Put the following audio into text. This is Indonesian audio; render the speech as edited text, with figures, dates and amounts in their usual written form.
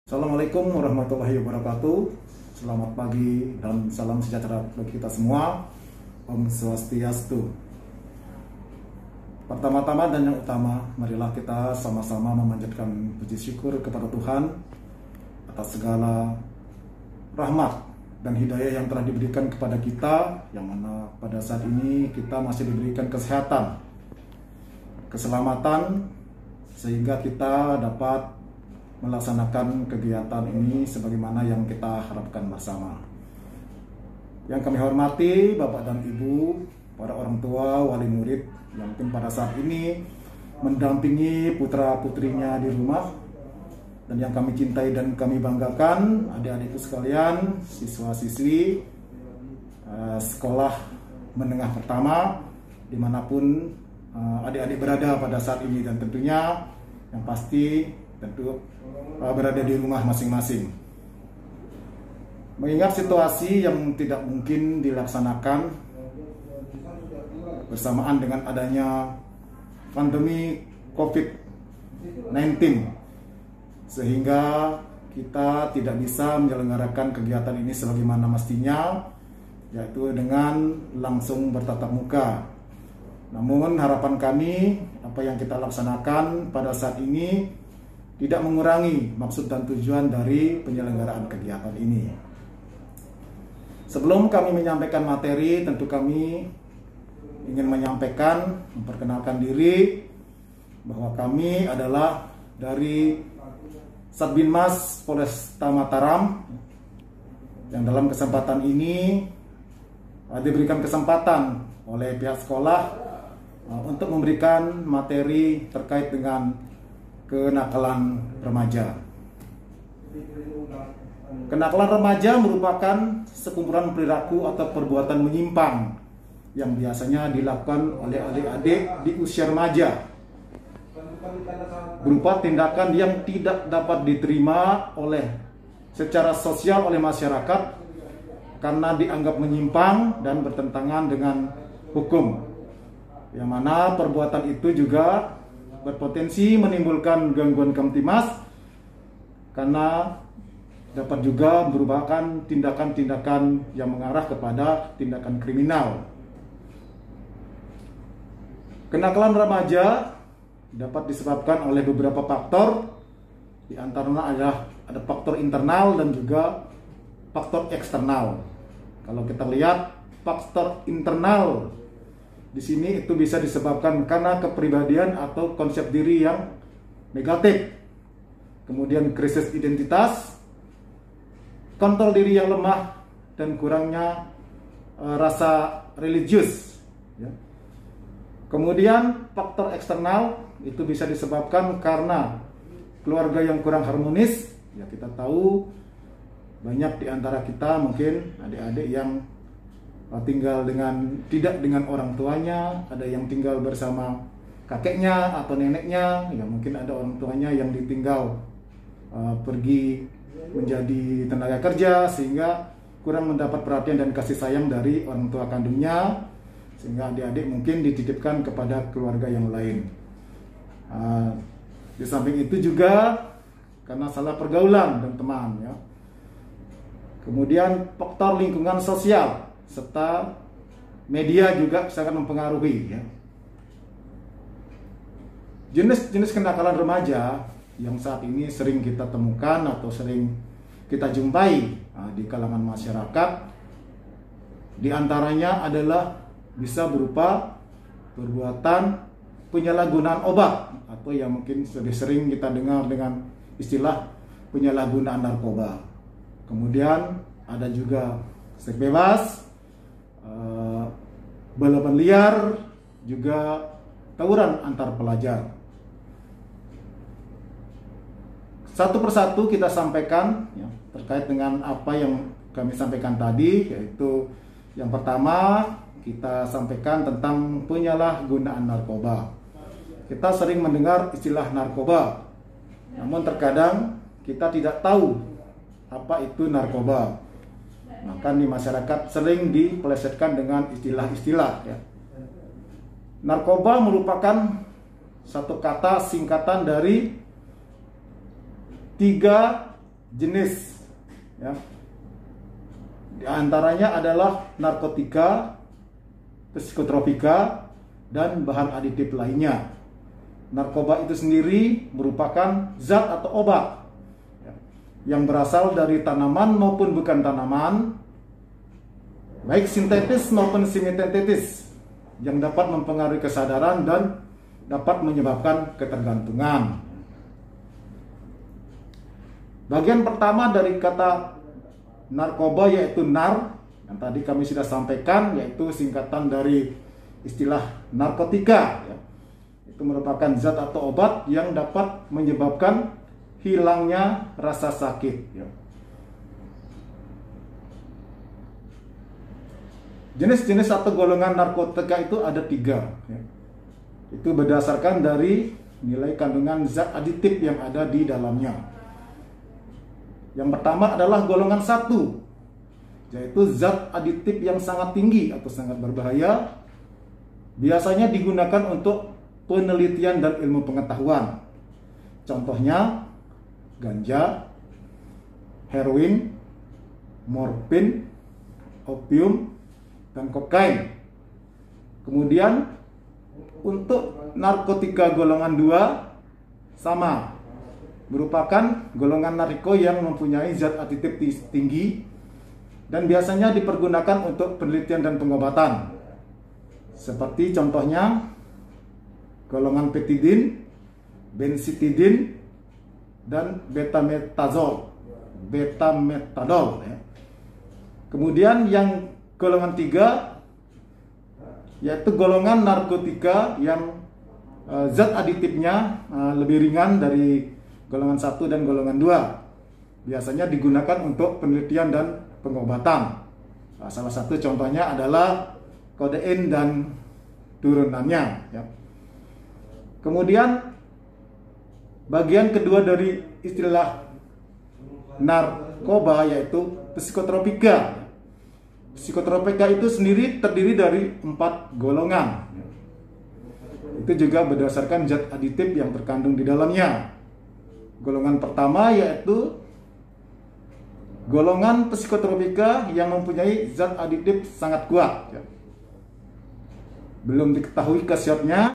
Assalamualaikum warahmatullahi wabarakatuh. Selamat pagi dan salam sejahtera bagi kita semua. Om Swastiastu. Pertama-tama dan yang utama, marilah kita sama-sama memanjatkan puji syukur kepada Tuhan atas segala rahmat dan hidayah yang telah diberikan kepada kita, yang mana pada saat ini kita masih diberikan kesehatan, keselamatan, sehingga kita dapat melaksanakan kegiatan ini sebagaimana yang kita harapkan bersama. Yang kami hormati Bapak dan Ibu, para orang tua, wali murid yang mungkin pada saat ini mendampingi putra-putrinya di rumah, dan yang kami cintai dan kami banggakan, adik-adikku sekalian, siswa-siswi sekolah menengah pertama dimanapun adik-adik berada pada saat ini, dan tentunya yang pasti tentu berada di rumah masing-masing. Mengingat situasi yang tidak mungkin dilaksanakan bersamaan dengan adanya pandemi COVID-19, sehingga kita tidak bisa menyelenggarakan kegiatan ini sebagaimana mestinya, yaitu dengan langsung bertatap muka. Namun harapan kami, apa yang kita laksanakan pada saat ini tidak mengurangi maksud dan tujuan dari penyelenggaraan kegiatan ini. Sebelum kami menyampaikan materi, tentu kami ingin menyampaikan, memperkenalkan diri, bahwa kami adalah dari Satbinmas Polresta Mataram, yang dalam kesempatan ini diberikan kesempatan oleh pihak sekolah untuk memberikan materi terkait dengan kenakalan remaja. Kenakalan remaja merupakan sekumpulan perilaku atau perbuatan menyimpang yang biasanya dilakukan oleh adik-adik di usia remaja, berupa tindakan yang tidak dapat diterima secara sosial oleh masyarakat karena dianggap menyimpang dan bertentangan dengan hukum, yang mana perbuatan itu juga berpotensi menimbulkan gangguan kamtimas karena dapat juga merupakan tindakan-tindakan yang mengarah kepada tindakan kriminal. Kenakalan remaja dapat disebabkan oleh beberapa faktor, di antaranya ada faktor internal dan juga faktor eksternal. Kalau kita lihat faktor internal di sini itu bisa disebabkan karena kepribadian atau konsep diri yang negatif, kemudian krisis identitas, kontrol diri yang lemah, dan kurangnya rasa religius. Kemudian faktor eksternal itu bisa disebabkan karena keluarga yang kurang harmonis. Ya, kita tahu banyak di antara kita mungkin adik-adik yang tinggal tidak dengan orang tuanya, ada yang tinggal bersama kakeknya atau neneknya, ya mungkin ada orang tuanya yang ditinggal pergi menjadi tenaga kerja, sehingga kurang mendapat perhatian dan kasih sayang dari orang tua kandungnya, sehingga adik-adik mungkin dititipkan kepada keluarga yang lain. Di samping itu juga karena salah pergaulan dan teman, ya. Kemudian faktor lingkungan sosial serta media juga sangat mempengaruhi, ya. Jenis-jenis kenakalan remaja yang saat ini sering kita temukan atau sering kita jumpai di kalangan masyarakat, di antaranya adalah bisa berupa perbuatan penyalahgunaan obat, atau yang mungkin lebih sering kita dengar dengan istilah penyalahgunaan narkoba. Kemudian ada juga seks bebas, balapan liar, juga tawuran antar pelajar. Satu persatu kita sampaikan, ya, terkait dengan apa yang kami sampaikan tadi, yaitu yang pertama kita sampaikan tentang penyalahgunaan narkoba. Kita sering mendengar istilah narkoba, namun terkadang kita tidak tahu apa itu narkoba. Maka di masyarakat sering dipelesetkan dengan istilah-istilah, ya. Narkoba merupakan satu kata singkatan dari 3 jenis, ya. Di antaranya adalah narkotika, psikotropika, dan bahan aditif lainnya. Narkoba itu sendiri merupakan zat atau obat yang berasal dari tanaman maupun bukan tanaman, baik sintetis maupun semi-sintetis, yang dapat mempengaruhi kesadaran dan dapat menyebabkan ketergantungan. Bagian pertama dari kata narkoba yaitu nar, yang tadi kami sudah sampaikan, yaitu singkatan dari istilah narkotika, ya. Itu merupakan zat atau obat yang dapat menyebabkan hilangnya rasa sakit, ya. Jenis-jenis atau golongan narkotika itu ada 3, ya. Itu berdasarkan dari nilai kandungan zat aditif yang ada di dalamnya. Yang pertama adalah golongan 1, yaitu zat aditif yang sangat tinggi atau sangat berbahaya. Biasanya digunakan untuk penelitian dan ilmu pengetahuan. Contohnya ganja, heroin, morfin, opium, dan kokain. Kemudian untuk narkotika golongan 2 sama, merupakan golongan narko yang mempunyai zat aditif tinggi dan biasanya dipergunakan untuk penelitian dan pengobatan. Seperti contohnya golongan petidin, benzitidin, dan betametadol, ya. Kemudian yang golongan 3 yaitu golongan narkotika yang zat aditifnya lebih ringan dari golongan 1 dan golongan 2. Biasanya digunakan untuk penelitian dan pengobatan. Salah satu contohnya adalah kodein dan turunannya, ya. Kemudian bagian kedua dari istilah narkoba yaitu psikotropika. Psikotropika itu sendiri terdiri dari 4 golongan. Itu juga berdasarkan zat aditif yang terkandung di dalamnya. Golongan pertama yaitu golongan psikotropika yang mempunyai zat aditif sangat kuat, ya. Belum diketahui khasiatnya.